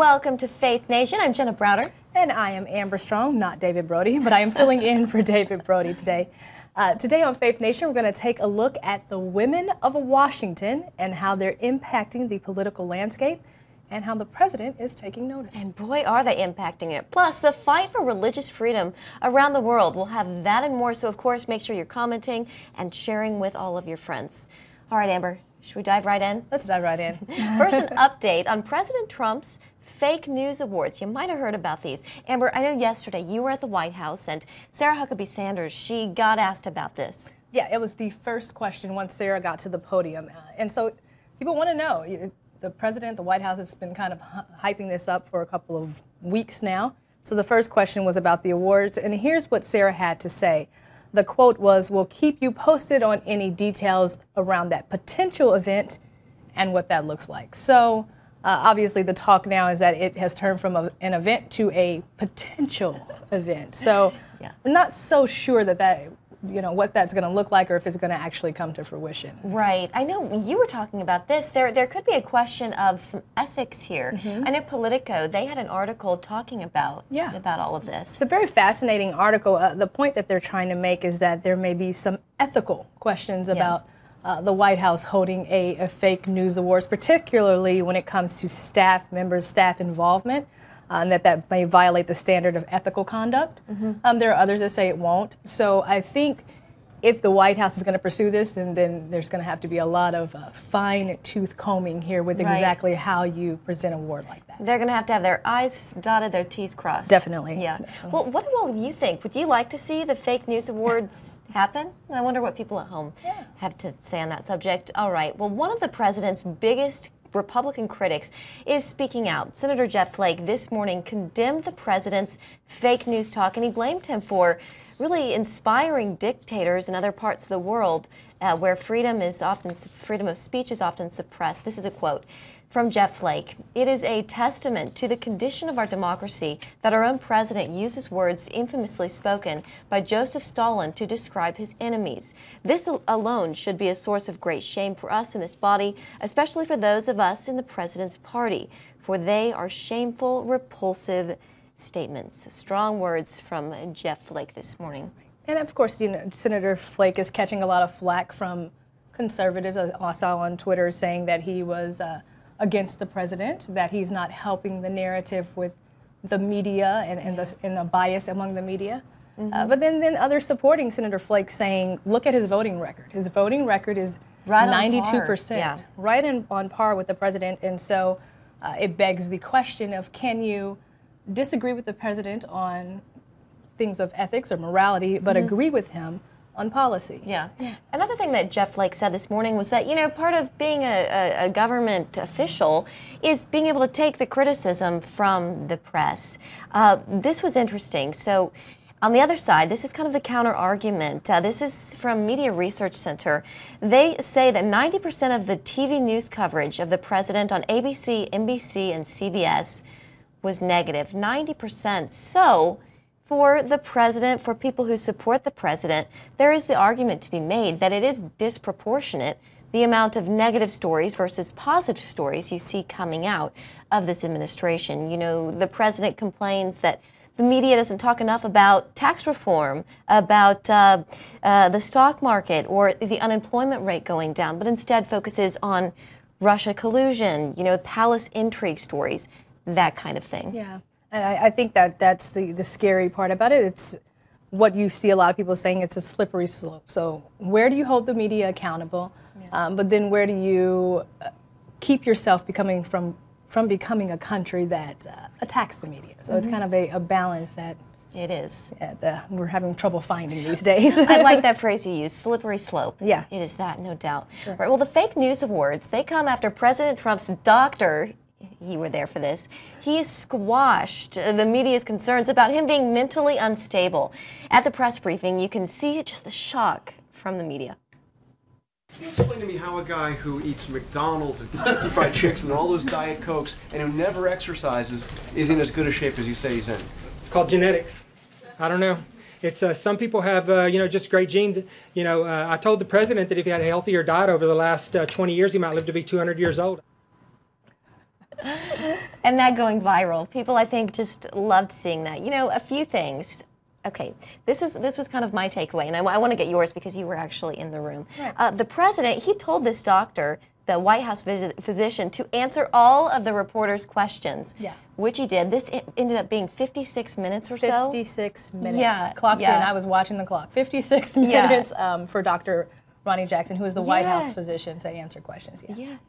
Welcome to Faith Nation. I'm Jenna Browder. And I am Amber Strong, not David Brody, but I am filling in for David Brody today. Today on Faith Nation, we're going to take a look at the women of Washington and how they're impacting the political landscape and how the president is taking notice. And boy, are they impacting it. Plus, the fight for religious freedom around the world. We'll have that and more. So, of course, make sure you're commenting and sharing with all of your friends. All right, Amber, should we dive right in? Let's dive right in. First, an update on President Trump's fake news awards. You might have heard about these. Amber, I know yesterday you were at the White House and Sarah Huckabee Sanders, she got asked about this. Yeah, it was the first question once Sarah got to the podium. And so people want to know. The president, the White House has been kind of hyping this up for a couple of weeks now. So the first question was about the awards. And here's what Sarah had to say. The quote was, "We'll keep you posted on any details around that potential event and what that looks like." So obviously, the talk now is that it has turned from an event to a potential event. So yeah. We're not so sure that what that's going to look like or if it's going to actually come to fruition. Right. I know you were talking about this. There could be a question of some ethics here. Mm-hmm. I know Politico, they had an article talking about all of this. It's a very fascinating article. The point that they're trying to make is that there may be some ethical questions about the White House holding a fake news awards, particularly when it comes to staff members, staff involvement, and that may violate the standard of ethical conduct. Mm-hmm. There are others that say it won't. So I think if the White House is going to pursue this, then there's going to have to be a lot of fine-tooth combing here with exactly how you present an award like that. They're going to have their I's dotted, their T's crossed. Definitely. Yeah. Definitely. Well, what do all of you think? Would you like to see the fake news awards happen? I wonder what people at home have to say on that subject. All right. Well, one of the president's biggest Republican critics is speaking out. Senator Jeff Flake this morning condemned the president's fake news talk, and he blamed him for really inspiring dictators in other parts of the world where freedom of speech is often suppressed. This is a quote from Jeff Flake. "It is a testament to the condition of our democracy that our own president uses words infamously spoken by Joseph Stalin to describe his enemies. This alone should be a source of great shame for us in this body, especially for those of us in the president's party, for they are shameful, repulsive statements." Strong words from Jeff Flake this morning. And of course, Senator Flake is catching a lot of flack from conservatives. I saw on Twitter saying that he was against the president, that he's not helping the narrative with the media and the bias among the media. Mm-hmm. But then others supporting Senator Flake saying, look at his voting record. His voting record is right 92%, right on par with the president. And so it begs the question of, can you disagree with the president on things of ethics or morality, but agree with him on policy? Yeah. Another thing that Jeff Flake said this morning was that, part of being a government official is being able to take the criticism from the press. This was interesting. So on the other side, this is kind of the counter argument. This is from Media Research Center. They say that 90% of the TV news coverage of the president on ABC, NBC, and CBS was negative. 90%. So for the president, for people who support the president, there is the argument to be made that it is disproportionate, the amount of negative stories versus positive stories you see coming out of this administration. The president complains that the media doesn't talk enough about tax reform, about the stock market or the unemployment rate going down, but instead focuses on Russia collusion, palace intrigue stories, that kind of thing. Yeah. And I think that's the scary part about it. It's what you see a lot of people saying, it's a slippery slope. So where do you hold the media accountable? But then where do you keep yourself from becoming a country that attacks the media? So it's kind of a balance that it is. We're having trouble finding these days. I like that phrase you use, slippery slope. Yeah. It is that, no doubt. Sure. Right, well, the fake news awards, they come after President Trump's doctor, you were there for this, he squashed the media's concerns about him being mentally unstable. At the press briefing, you can see just the shock from the media. Can you explain to me how a guy who eats McDonald's and Kentucky Fried Chicks and all those Diet Cokes and who never exercises is in as good a shape as you say he's in? It's called genetics. I don't know. It's some people have just great genes. I told the president that if he had a healthier diet over the last 20 years, he might live to be 200 years old. And that going viral. People, I think, just loved seeing that. You know, a few things. Okay, this was kind of my takeaway, and I want to get yours because you were actually in the room. Right. The president, he told this doctor, the White House physician, to answer all of the reporters' questions, which he did. This ended up being 56 minutes or so. 56 minutes. Clocked in. I was watching the clock. 56 minutes for Dr. Ronnie Jackson, who is the White House physician, to answer questions.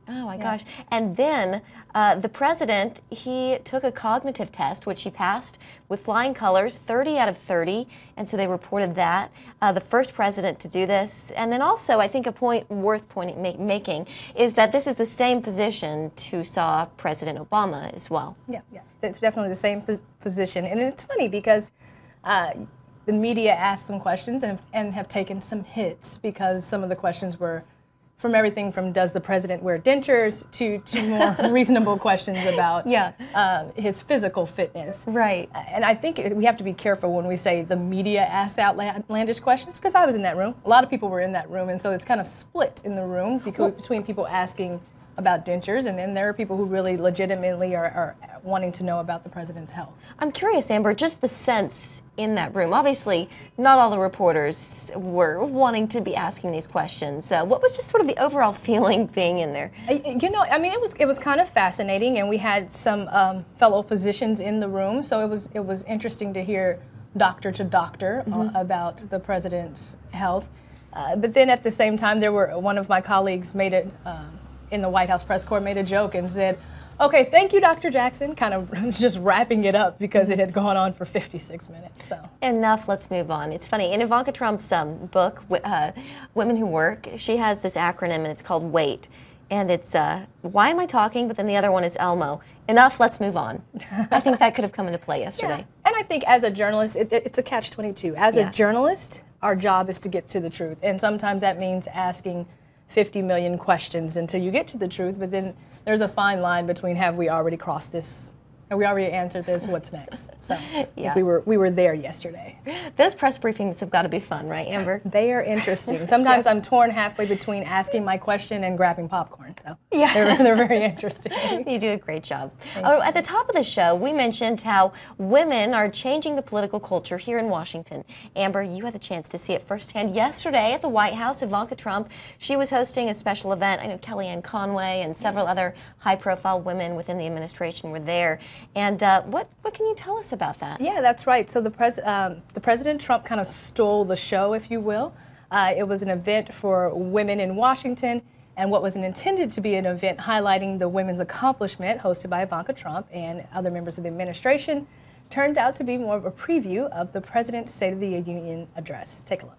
Oh my gosh. And then the president, he took a cognitive test, which he passed with flying colors, 30 out of 30. And so they reported that. The first president to do this. And then also, I think a point worth making is that this is the same physician who saw President Obama as well. Yeah. It's definitely the same physician. And it's funny because the media asked some questions and have taken some hits because some of the questions were from everything from does the president wear dentures to more reasonable questions about his physical fitness. Right. And I think we have to be careful when we say the media asked outlandish questions, because I was in that room. A lot of people were in that room, and so it's kind of split in the room between people asking about dentures, and then there are people who really legitimately are wanting to know about the president's health. I'm curious, Amber, just the sense in that room. Obviously, not all the reporters were wanting to be asking these questions. What was just sort of the overall feeling being in there? You know, I mean, it was kind of fascinating, and we had some fellow physicians in the room, so it was interesting to hear doctor to doctor about the president's health. But then at the same time, one of my colleagues made it in the White House press corps made a joke and said, "Okay, thank you, Dr. Jackson," kind of just wrapping it up because it had gone on for 56 minutes. So enough, let's move on. It's funny, in Ivanka Trump's book, Women Who Work, she has this acronym, and it's called WAIT. And it's, why am I talking? But then the other one is ELMO. Enough, let's move on. I think that could have come into play yesterday. And I think as a journalist, it's a catch-22. As a journalist, our job is to get to the truth. And sometimes that means asking 50 million questions until you get to the truth, but then there's a fine line between have we already crossed this, have we already answered this, what's next? So I think we were there yesterday. Those press briefings have got to be fun, right, Amber? They are interesting. Sometimes I'm torn halfway between asking my question and grabbing popcorn. So they're very interesting. You do a great job. At the top of the show, we mentioned how women are changing the political culture here in Washington. Amber, you had the chance to see it firsthand yesterday at the White House. Ivanka Trump, she was hosting a special event. I know Kellyanne Conway and several other high-profile women within the administration were there. And what can you tell us about that? Yeah, that's right. So the President Trump kind of stole the show, if you will. It was an event for women in Washington, and what was intended to be an event highlighting the women's accomplishment, hosted by Ivanka Trump and other members of the administration, turned out to be more of a preview of the President's State of the Union address. Take a look.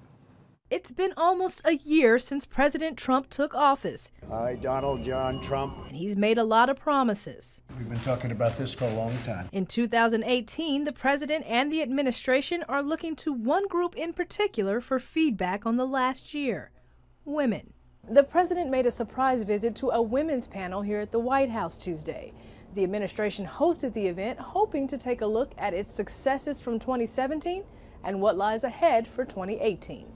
It's been almost a year since President Trump took office. Hi, Donald John Trump. And he's made a lot of promises. We've been talking about this for a long time. In 2018, the president and the administration are looking to one group in particular for feedback on the last year: women. The president made a surprise visit to a women's panel here at the White House Tuesday. The administration hosted the event, hoping to take a look at its successes from 2017 and what lies ahead for 2018.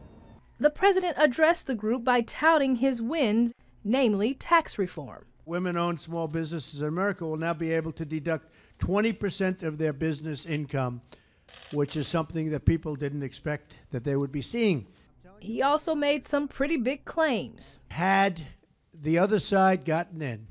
The president addressed the group by touting his wins, namely tax reform. Women-owned small businesses in America will now be able to deduct 20% of their business income, which is something that people didn't expect that they would be seeing. He also made some pretty big claims. Had the other side gotten in,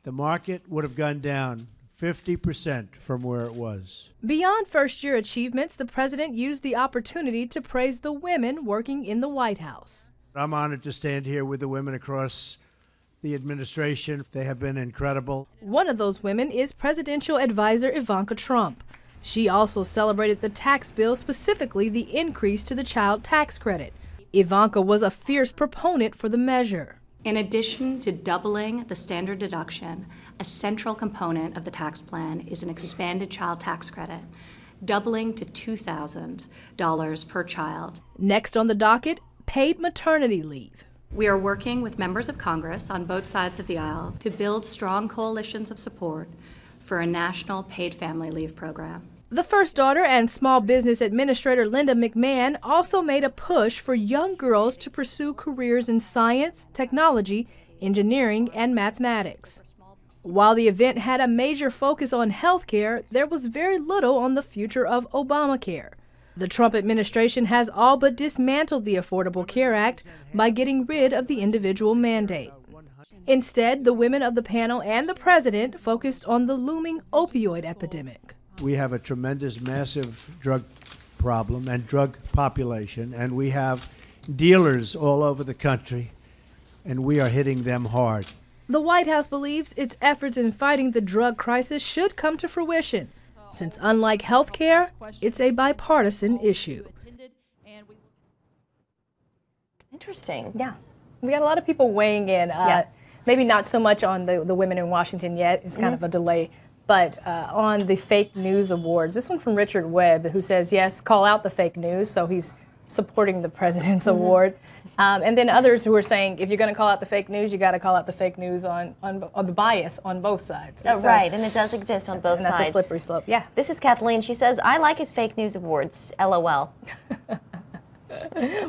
the market would have gone down 50% from where it was. Beyond first-year achievements, the president used the opportunity to praise the women working in the White House. I'm honored to stand here with the women across the administration. They have been incredible. One of those women is presidential advisor Ivanka Trump. She also celebrated the tax bill, specifically the increase to the child tax credit. Ivanka was a fierce proponent for the measure. In addition to doubling the standard deduction, a central component of the tax plan is an expanded child tax credit, doubling to $2,000 per child. Next on the docket, paid maternity leave. We are working with members of Congress on both sides of the aisle to build strong coalitions of support for a national paid family leave program. The first daughter and small business administrator Linda McMahon also made a push for young girls to pursue careers in science, technology, engineering, and mathematics. While the event had a major focus on health care, there was very little on the future of Obamacare. The Trump administration has all but dismantled the Affordable Care Act by getting rid of the individual mandate. Instead, the women of the panel and the president focused on the looming opioid epidemic. We have a tremendous, massive drug problem and drug population, and we have dealers all over the country, and we are hitting them hard. The White House believes its efforts in fighting the drug crisis should come to fruition, since unlike health care, it's a bipartisan issue. Interesting. Yeah. We got a lot of people weighing in. Maybe not so much on the women in Washington yet. It's kind of a delay. But on the fake news awards, this one from Richard Webb, who says, yes, call out the fake news. So he's supporting the president's award. And then others who are saying, if you're going to call out the fake news, you got to call out the fake news on the bias on both sides. Oh, so, right, and it does exist on both sides. And that's a slippery slope, yeah. This is Kathleen. She says, I like his fake news awards, LOL.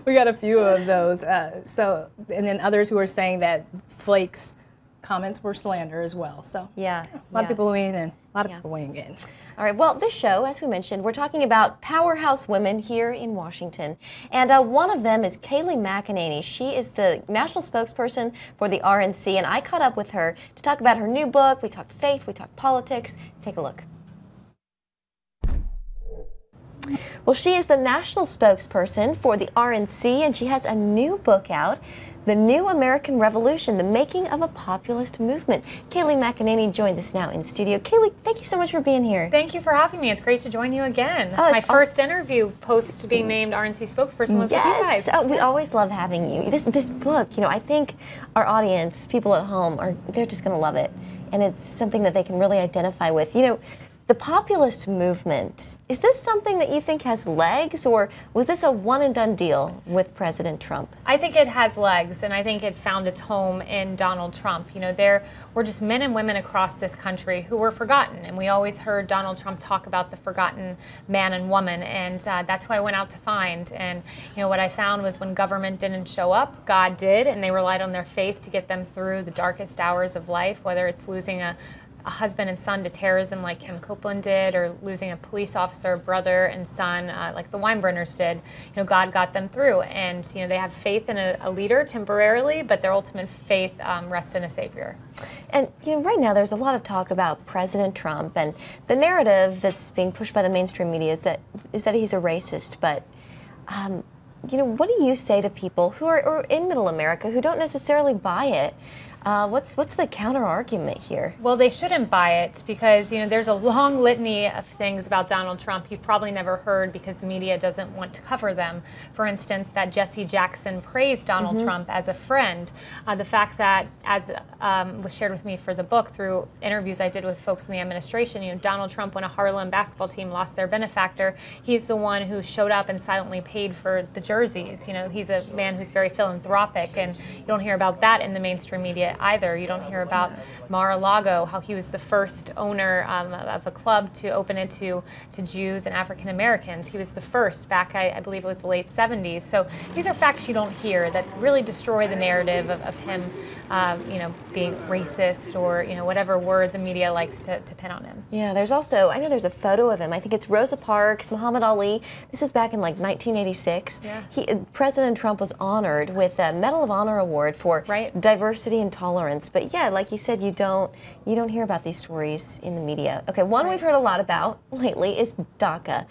We got a few of those. And then others who are saying that Flake's comments were slander as well. So yeah, a lot of people weighing in. A lot of people weighing in. All right, well, this show, as we mentioned, we're talking about powerhouse women here in Washington. And one of them is Kayleigh McEnany. She is the national spokesperson for the RNC, and I caught up with her to talk about her new book. We talked faith, we talked politics. Take a look. Well, she is the national spokesperson for the RNC, and she has a new book out, The New American Revolution, The Making of a Populist Movement. Kayleigh McEnany joins us now in studio. Kayleigh, thank you so much for being here. Thank you for having me. It's great to join you again. My first interview post being named RNC spokesperson was with you guys. Oh, we always love having you. This book, I think our audience, people at home, they're just going to love it. And it's something that they can really identify with. The populist movement, is this something that you think has legs, or was this a one-and-done deal with President Trump? I think it has legs, and I think it found its home in Donald Trump. There were just men and women across this country who were forgotten, and we always heard Donald Trump talk about the forgotten man and woman, and that's who I went out to find. And what I found was when government didn't show up, God did, and they relied on their faith to get them through the darkest hours of life, whether it's losing a husband and son to terrorism like Ken Copeland did, or losing a police officer, brother and son like the Weinbrenners did. God got them through, and they have faith in a leader temporarily, but their ultimate faith rests in a savior. And right now there's a lot of talk about President Trump, and the narrative that's being pushed by the mainstream media is that he's a racist. But what do you say to people who are in Middle America who don't necessarily buy it? What's the counter argument here? Well, they shouldn't buy it because, there's a long litany of things about Donald Trump you've probably never heard because the media doesn't want to cover them. For instance, that Jesse Jackson praised Donald Trump as a friend. The fact that, as was shared with me for the book through interviews I did with folks in the administration, Donald Trump, when a Harlem basketball team lost their benefactor, he's the one who showed up and silently paid for the jerseys. He's a man who's very philanthropic, and you don't hear about that in the mainstream media either. You don't hear about Mar-a-Lago, how he was the first owner of a club to open it to Jews and African Americans. He was the first back, I believe it was the late 70s. So these are facts you don't hear that really destroy the narrative of him being racist or, whatever word the media likes to pin on him. Yeah, there's also, I know there's a photo of him. I think it's Rosa Parks, Muhammad Ali. This is back in 1986. Yeah. President Trump was honored with a Medal of Honor award for diversity and tolerance. But yeah, like you said, you don't hear about these stories in the media. Okay, one we've heard a lot about lately is DACA.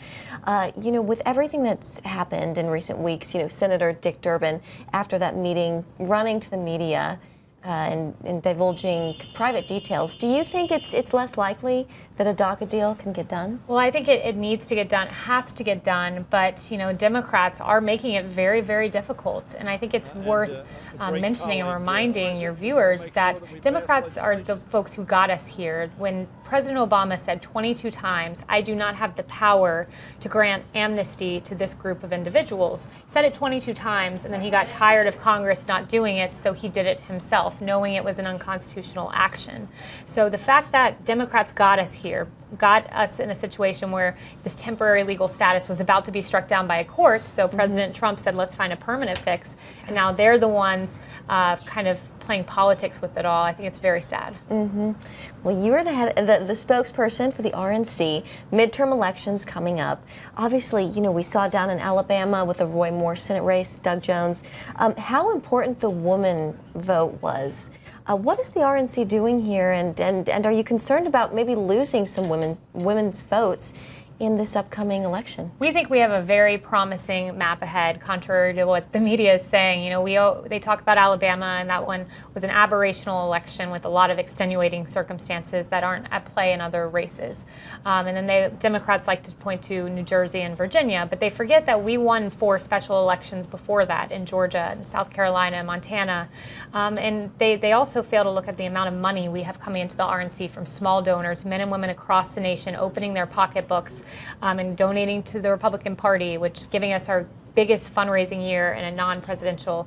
With everything that's happened in recent weeks, Senator Dick Durbin, after that meeting, running to the media and divulging private details, do you think it's less likely that a DACA deal can get done? Well, I think it needs to get done. It has to get done. But, Democrats are making it very, very difficult. And I think it's worth mentioning and reminding your viewers that Democrats are the folks who got us here. When President Obama said 22 times, I do not have the power to grant amnesty to this group of individuals. He said it 22 times, and then he got tired of Congress not doing it, so he did it himself, knowing it was an unconstitutional action. So the fact that Democrats got us here, got us in a situation where this temporary legal status was about to be struck down by a court, so President Trump said, let's find a permanent fix, and now they're the ones kind of playing politics with it all. I think it's very sad. Well, you are the spokesperson for the RNC. Midterm elections coming up. Obviously, we saw down in Alabama with the Roy Moore Senate race, Doug Jones, how important the woman vote was. What is the RNC doing here, and are you concerned about maybe losing some women's votes in this upcoming election? We think we have a very promising map ahead, contrary to what the media is saying. They talk about Alabama, and that one was an aberrational election with a lot of extenuating circumstances that aren't at play in other races. And then Democrats like to point to New Jersey and Virginia, but they forget that we won 4 special elections before that in Georgia and South Carolina and Montana. And they also fail to look at the amount of money we have coming into the RNC from small donors, men and women across the nation opening their pocketbooks and donating to the Republican Party, which giving us our biggest fundraising year in a non-presidential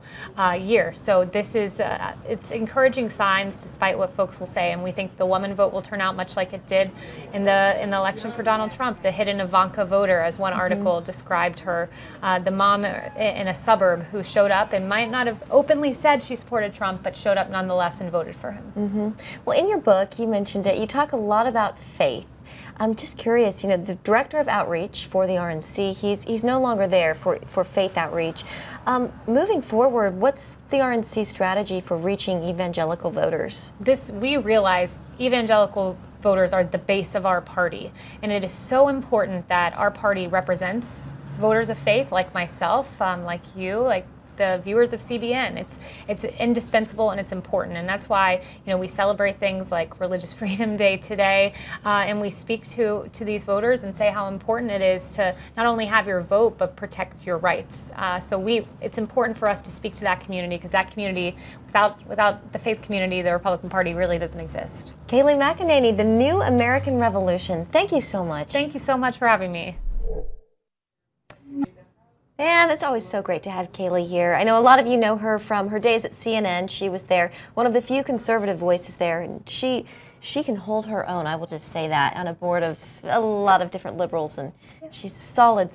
year. So this is it's encouraging signs, despite what folks will say, and we think the woman vote will turn out much like it did in the election for Donald Trump. The hidden Ivanka voter, as one article described her, the mom in a suburb who showed up and might not have openly said she supported Trump, but showed up nonetheless and voted for him. Well, in your book, you mentioned it. You talk a lot about faith. I'm just curious, the director of outreach for the RNC, he's no longer there for faith outreach. Moving forward, what's the RNC strategy for reaching evangelical voters? We realize evangelical voters are the base of our party, and it is so important that our party represents voters of faith like myself, like you, like the viewers of CBN. It's indispensable and it's important, and that's why we celebrate things like Religious Freedom Day today, and we speak to these voters and say how important it is to not only have your vote but protect your rights. It's important for us to speak to that community, because that community, without the faith community, the Republican Party really doesn't exist. Kayleigh McEnany, the New American Revolution. Thank you so much. Thank you so much for having me. And it's always so great to have Kayleigh here. I know a lot of you know her from her days at CNN. She was there, one of the few conservative voices there, and she can hold her own, I will just say that, on a board of a lot of different liberals, and she's solid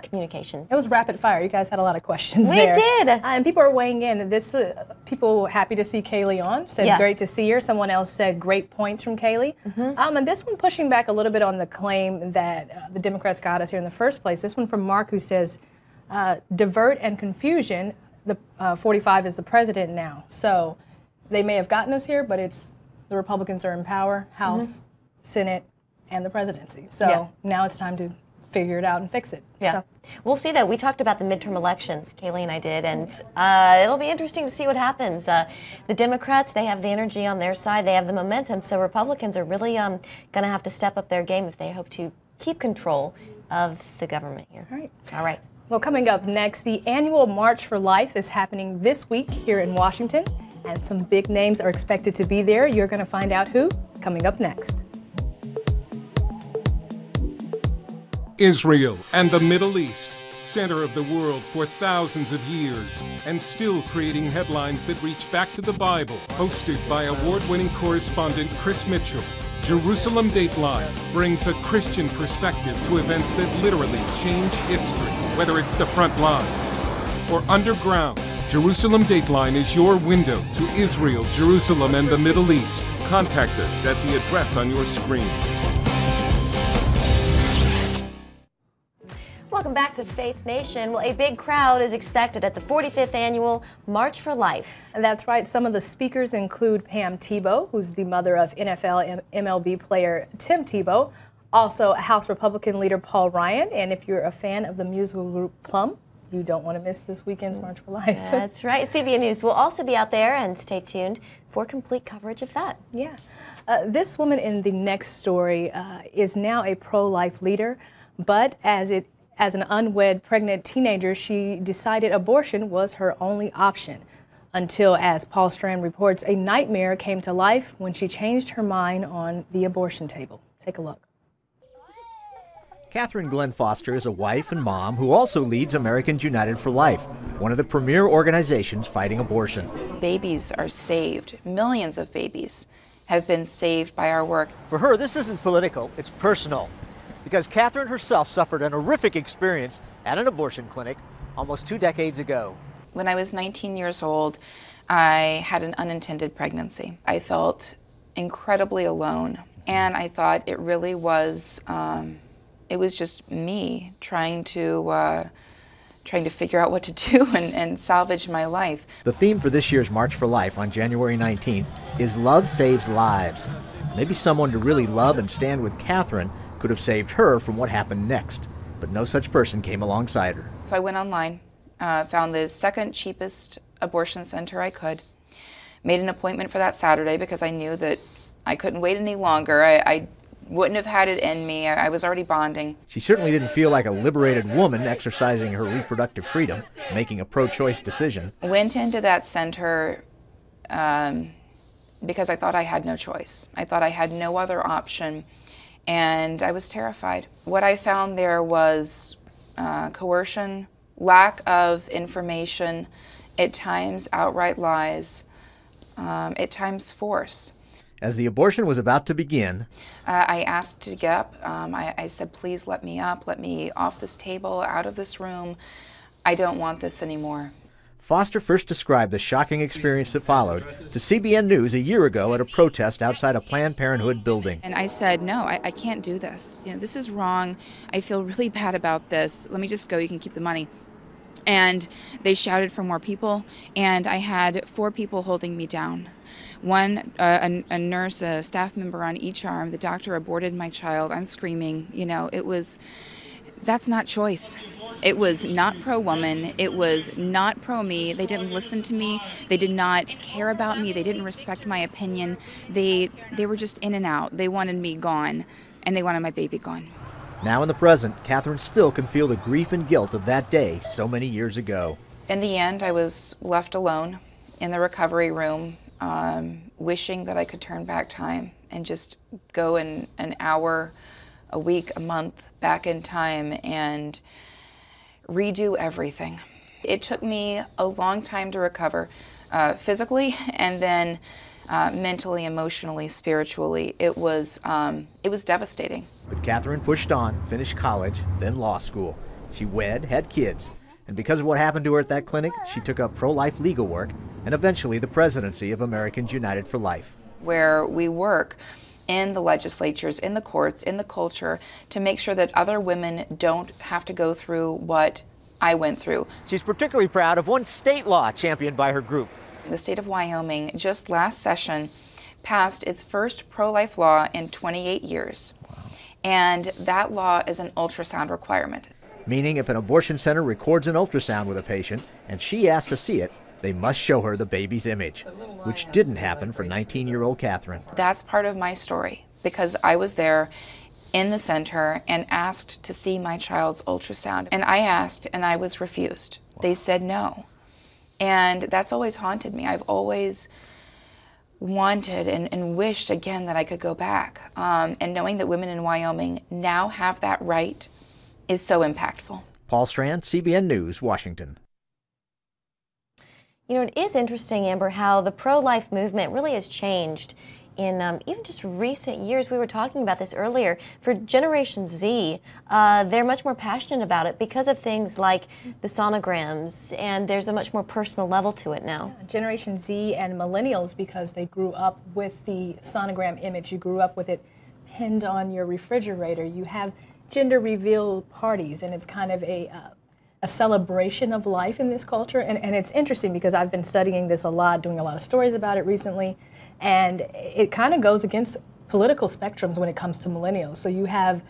communication. It was rapid fire. You guys had a lot of questions there. We did. And people are weighing in. People were happy to see Kayleigh on, said great to see her. Someone else said great points from Kayleigh. And this one pushing back a little bit on the claim that the Democrats got us here in the first place. This one from Mark, who says, divert and confusion, the 45 is the president now. So they may have gotten us here, but the Republicans are in power, House, Senate, and the presidency. So now it's time to figure it out and fix it. Yeah. So. We'll see, though. We talked about the midterm elections, Kayleigh and I did, and it'll be interesting to see what happens. The Democrats, they have the energy on their side. They have the momentum, so Republicans are really going to have to step up their game if they hope to keep control of the government here. All right. Well, coming up next, the annual March for Life is happening this week here in Washington, and some big names are expected to be there. You're going to find out who coming up next. Israel and the Middle East, center of the world for thousands of years, and still creating headlines that reach back to the Bible. Hosted by award-winning correspondent Chris Mitchell, Jerusalem Dateline brings a Christian perspective to events that literally change history. Whether it's the front lines or underground, Jerusalem Dateline is your window to Israel, Jerusalem, and the Middle East. Contact us at the address on your screen. Welcome back to Faith Nation. Well, a big crowd is expected at the 45th annual March for Life. And that's right. Some of the speakers include Pam Tebow, who's the mother of NFL MLB player Tim Tebow, also House Republican leader Paul Ryan, and if you're a fan of the musical group Plum, you don't want to miss this weekend's March for Life. That's right. CBN News will also be out there, and stay tuned for complete coverage of that. Yeah. This woman in the next story is now a pro-life leader, but as an unwed pregnant teenager, she decided abortion was her only option until, as Paul Strand reports, a nightmare came to life when she changed her mind on the abortion table. Take a look. Catherine Glenn Foster is a wife and mom who also leads Americans United for Life, one of the premier organizations fighting abortion. Babies are saved. Millions of babies have been saved by our work. For her, this isn't political, it's personal. Because Catherine herself suffered an horrific experience at an abortion clinic almost 2 decades ago. When I was 19 years old, I had an unintended pregnancy. I felt incredibly alone, and I thought it really was, it was just me trying to figure out what to do and salvage my life. The theme for this year's March for Life on January 19th is Love Saves Lives. Maybe someone to really love and stand with Catherine could have saved her from what happened next, but no such person came alongside her. So I went online, found the second cheapest abortion center I could, made an appointment for that Saturday because I knew that I couldn't wait any longer. I wouldn't have had it in me. I was already bonding. She certainly didn't feel like a liberated woman exercising her reproductive freedom, making a pro-choice decision. Went into that center because I thought I had no choice. I thought I had no other option, and I was terrified. What I found there was coercion, lack of information, at times outright lies, at times force. As the abortion was about to begin, I asked to get up. I said, please let me up, let me off this table, out of this room. I don't want this anymore. Foster first described the shocking experience that followed to CBN News a year ago at a protest outside a Planned Parenthood building. And I said, no, I can't do this. You know, this is wrong. I feel really bad about this. Let me just go. You can keep the money. And they shouted for more people, and I had 4 people holding me down. One, a nurse, a staff member on each arm. The doctor aborted my child. I'm screaming. You know, that's not choice. It was not pro-woman. It was not pro-me. They didn't listen to me. They did not care about me. They didn't respect my opinion. They were just in and out. They wanted me gone, and they wanted my baby gone. Now in the present, Catherine still can feel the grief and guilt of that day so many years ago. In the end, I was left alone in the recovery room, wishing that I could turn back time and just go in an hour, a week, a month back in time and redo everything. It took me a long time to recover, physically and then mentally, emotionally, spiritually. It was devastating. But Catherine pushed on, finished college, then law school. She wed, had kids, and because of what happened to her at that clinic, she took up pro-life legal work and eventually the presidency of Americans United for Life. Where we work in the legislatures, in the courts, in the culture, to make sure that other women don't have to go through what I went through. She's particularly proud of one state law championed by her group. The state of Wyoming just last session passed its first pro-life law in 28 years. And that law is an ultrasound requirement. Meaning if an abortion center records an ultrasound with a patient and she asks to see it, they must show her the baby's image, which didn't happen for 19-year-old Catherine. That's part of my story, because I was there in the center and asked to see my child's ultrasound. And I asked and I was refused. They said no. And that's always haunted me. I've always wanted and wished again that I could go back. And knowing that women in Wyoming now have that right is so impactful. Paul Strand, CBN News, Washington. You know, it is interesting, Amber, how the pro-life movement really has changed in even just recent years. We were talking about this earlier. For Generation Z, they're much more passionate about it because of things like the sonograms, and there's a much more personal level to it now. Generation Z and millennials, because they grew up with the sonogram image. You grew up with it pinned on your refrigerator. You have gender reveal parties, and it's kind of a celebration of life in this culture. And it's interesting because I've been studying this a lot, doing a lot of stories about it recently. And it kind of goes against political spectrums when it comes to millennials. So you have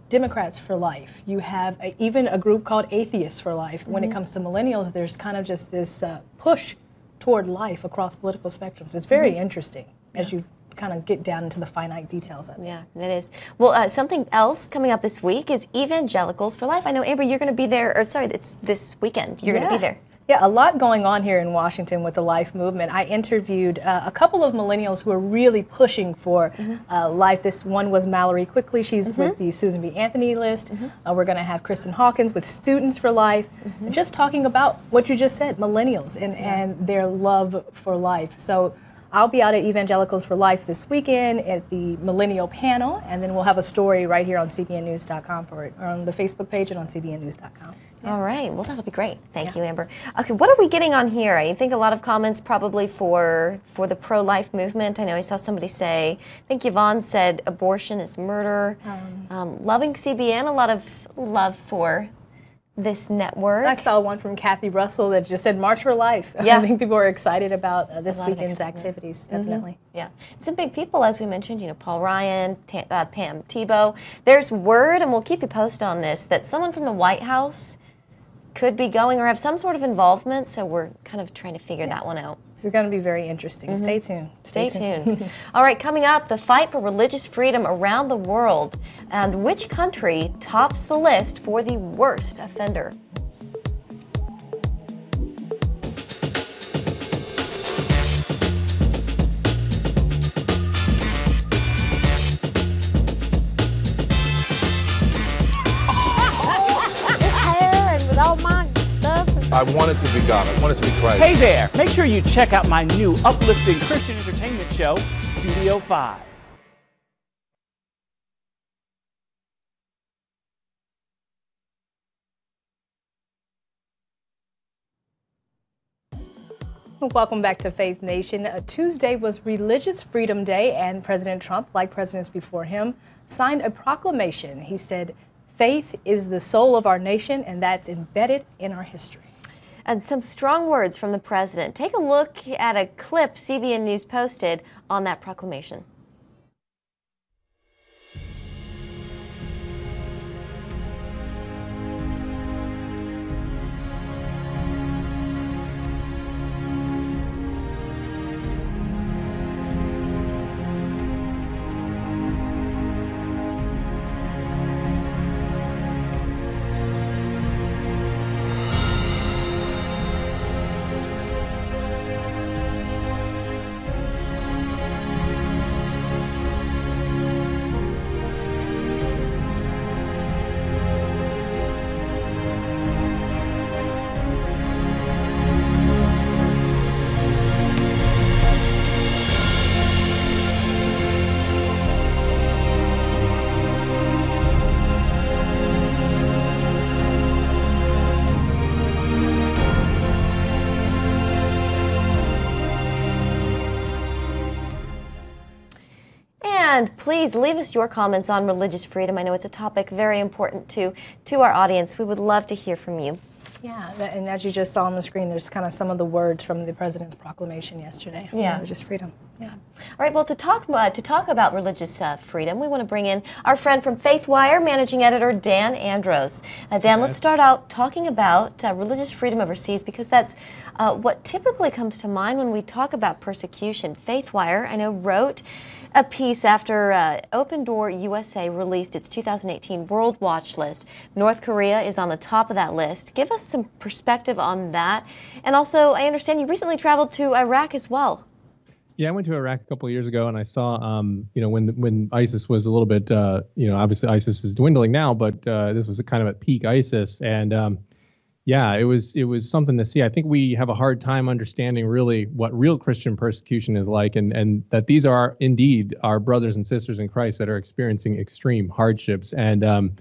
Democrats for life. You have even a group called Atheists for Life. When it comes to millennials, there's kind of just this push toward life across political spectrums. It's very interesting as you kind of get down into the finite details of it. Yeah, it is. Well, something else coming up this week is Evangelicals for Life. I know, Amber, you're going to be there, or sorry, it's this weekend. You're going to be there. Yeah, a lot going on here in Washington with the life movement. I interviewed a couple of millennials who are really pushing for life. This one was Mallory Quickly. She's with the Susan B. Anthony list. We're going to have Kristen Hawkins with Students for Life. Just talking about what you just said, millennials and their love for life. So I'll be out at Evangelicals for Life this weekend at the Millennial Panel, and then we'll have a story right here on cbnnews.com or on the Facebook page and on cbnnews.com. Yeah. All right. Well, that'll be great. Thank you, Amber. Okay, what are we getting on here? I think a lot of comments probably for the pro-life movement. I know I saw somebody say, I think Yvonne said abortion is murder. Loving CBN, a lot of love for this network. I saw one from Kathy Russell that just said March for Life. Yeah. I think people are excited about this weekend's activities, definitely. Yeah, some big people, as we mentioned, Paul Ryan, Pam Tebow. There's word, and we'll keep you posted on this, that someone from the White House could be going or have some sort of involvement, so we're kind of trying to figure that one out. It's going to be very interesting. Stay tuned. Stay tuned. All right, coming up, the fight for religious freedom around the world, and which country tops the list for the worst offender. I want it to be God. I want it to be Christ. Hey there! Make sure you check out my new uplifting Christian entertainment show, Studio 5. Welcome back to Faith Nation. Tuesday was Religious Freedom Day, and President Trump, like presidents before him, signed a proclamation. He said, "Faith is the soul of our nation, and that's embedded in our history." And some strong words from the president. Take a look at a clip CBN News posted on that proclamation. And please leave us your comments on religious freedom. I know it's a topic very important to our audience. We would love to hear from you. Yeah, and as you just saw on the screen, there's kind of some of the words from the president's proclamation yesterday. Yeah, religious freedom. Yeah. All right. Well, to talk about religious freedom, we want to bring in our friend from FaithWire, managing editor Dan Andros. Dan, let's start out talking about religious freedom overseas, because that's what typically comes to mind when we talk about persecution. FaithWire, I know, wrote a piece after Open Door USA released its 2018 World Watch List. North Korea is on the top of that list. Give us some perspective on that. And also, I understand you recently traveled to Iraq as well. Yeah, I went to Iraq a couple of years ago, and I saw, when ISIS was a little bit, obviously ISIS is dwindling now, but this was kind of at peak ISIS, and yeah, it was something to see. I think we have a hard time understanding really what real Christian persecution is like, and that these are indeed our brothers and sisters in Christ that are experiencing extreme hardships. And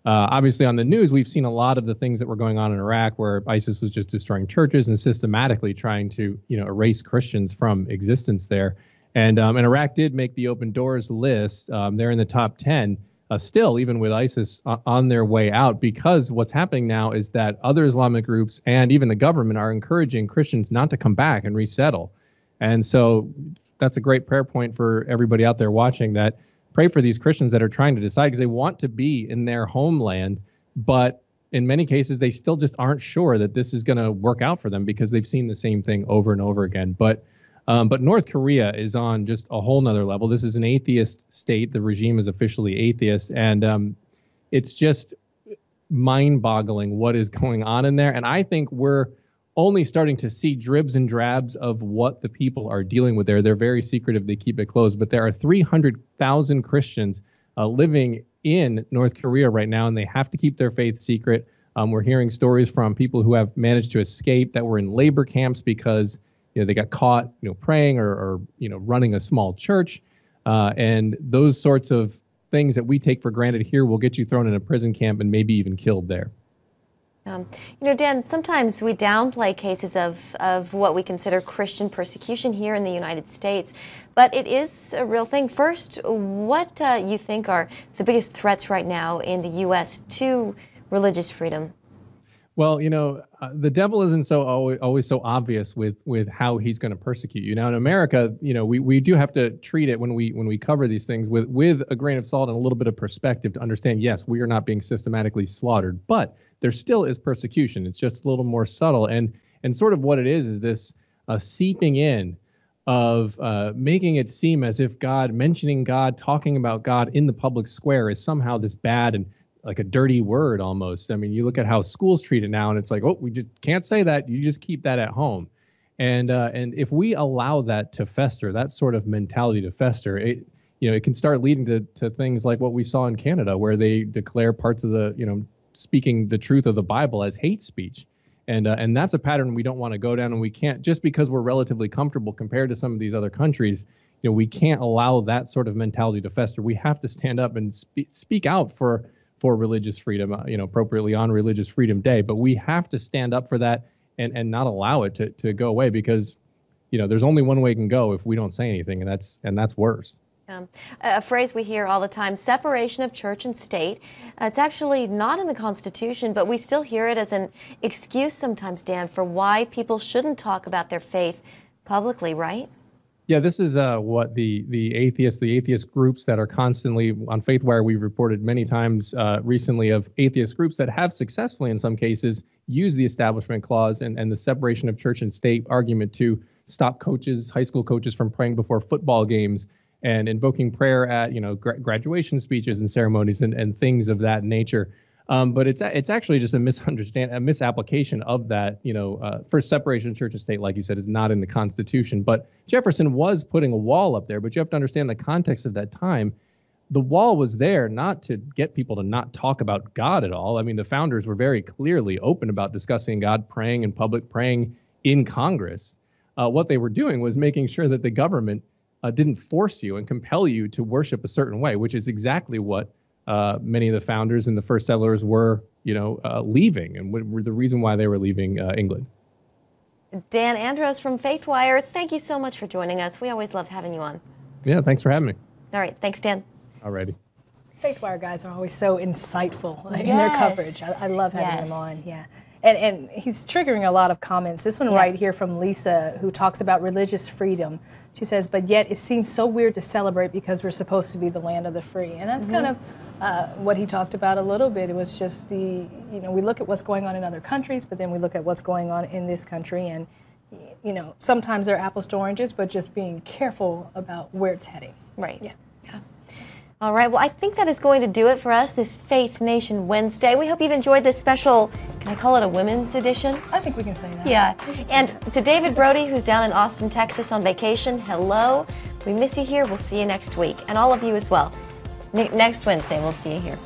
obviously on the news, we've seen a lot of the things that were going on in Iraq, where ISIS was just destroying churches and systematically trying to, erase Christians from existence there. And Iraq did make the Open Doors list. They're in the top 10. Still, even with ISIS on their way out, because what's happening now is that other Islamic groups and even the government are encouraging Christians not to come back and resettle. And so that's a great prayer point for everybody out there watching, that pray for these Christians that are trying to decide, because they want to be in their homeland, but in many cases, they still just aren't sure that this is going to work out for them, because they've seen the same thing over and over again. But North Korea is on just a whole nother level. This is an atheist state. The regime is officially atheist. And it's just mind-boggling what is going on in there. And I think we're only starting to see dribs and drabs of what the people are dealing with there. They're very secretive. They keep it closed. But there are 300,000 Christians living in North Korea right now, and they have to keep their faith secret. We're hearing stories from people who have managed to escape, that were in labor camps because they got caught, praying or running a small church. And those sorts of things that we take for granted here will get you thrown in a prison camp and maybe even killed there. Dan, sometimes we downplay cases of what we consider Christian persecution here in the United States, but it is a real thing. First, what you think are the biggest threats right now in the U.S. to religious freedom? Well, the devil isn't always so obvious with how he's going to persecute you. Now in America, we do have to treat it when we cover these things with a grain of salt and a little bit of perspective to understand, yes, we are not being systematically slaughtered, but there still is persecution. It's just a little more subtle. And sort of what it is this seeping in of making it seem as if mentioning God, talking about God in the public square is somehow this bad and like a dirty word almost. I mean, you look at how schools treat it now, and it's like, oh, we just can't say that. You just keep that at home. And if we allow that to fester, that sort of mentality to fester, it can start leading to things like what we saw in Canada, where they declare parts of the, speaking the truth of the Bible as hate speech. And that's a pattern we don't want to go down, and we can't, just because we're relatively comfortable compared to some of these other countries, we can't allow that sort of mentality to fester. We have to stand up and speak out for religious freedom, appropriately on Religious Freedom Day. But we have to stand up for that and not allow it to go away, because, there's only one way it can go if we don't say anything, and that's worse. A phrase we hear all the time, separation of church and state. It's actually not in the Constitution, but we still hear it as an excuse sometimes, Dan, for why people shouldn't talk about their faith publicly, right? Yeah, this is what the atheist groups that are constantly on FaithWire. We've reported many times recently of atheist groups that have successfully, in some cases, used the Establishment Clause and the separation of church and state argument to stop high school coaches from praying before football games and invoking prayer at graduation speeches and ceremonies and things of that nature. But it's actually just a misapplication of that. First, separation of church and state, like you said, is not in the Constitution. But Jefferson was putting a wall up there. But you have to understand the context of that time. The wall was there not to get people to not talk about God at all. I mean, the founders were very clearly open about discussing God, praying in public, praying in Congress. What they were doing was making sure that the government didn't force you and compel you to worship a certain way, which is exactly what many of the founders and the first settlers were, leaving, and were the reason why they were leaving England. Dan Andros from FaithWire, thank you so much for joining us. We always love having you on. Yeah, thanks for having me. All right, thanks, Dan. Alrighty. FaithWire guys are always so insightful in their coverage. I love having them on. Yeah. And he's triggering a lot of comments. This one right here from Lisa, who talks about religious freedom. She says, but yet it seems so weird to celebrate because we're supposed to be the land of the free. And that's kind of what he talked about a little bit. It was just we look at what's going on in other countries, but then we look at what's going on in this country. And, sometimes they're apples to oranges, but just being careful about where it's heading. Right. Yeah. All right, well, I think that is going to do it for us this Faith Nation Wednesday. We hope you've enjoyed this special, can I call it a women's edition? I think we can say that. Yeah, and to David Brody, who's down in Austin, Texas on vacation, hello. We miss you here. We'll see you next week, and all of you as well. Next Wednesday, we'll see you here.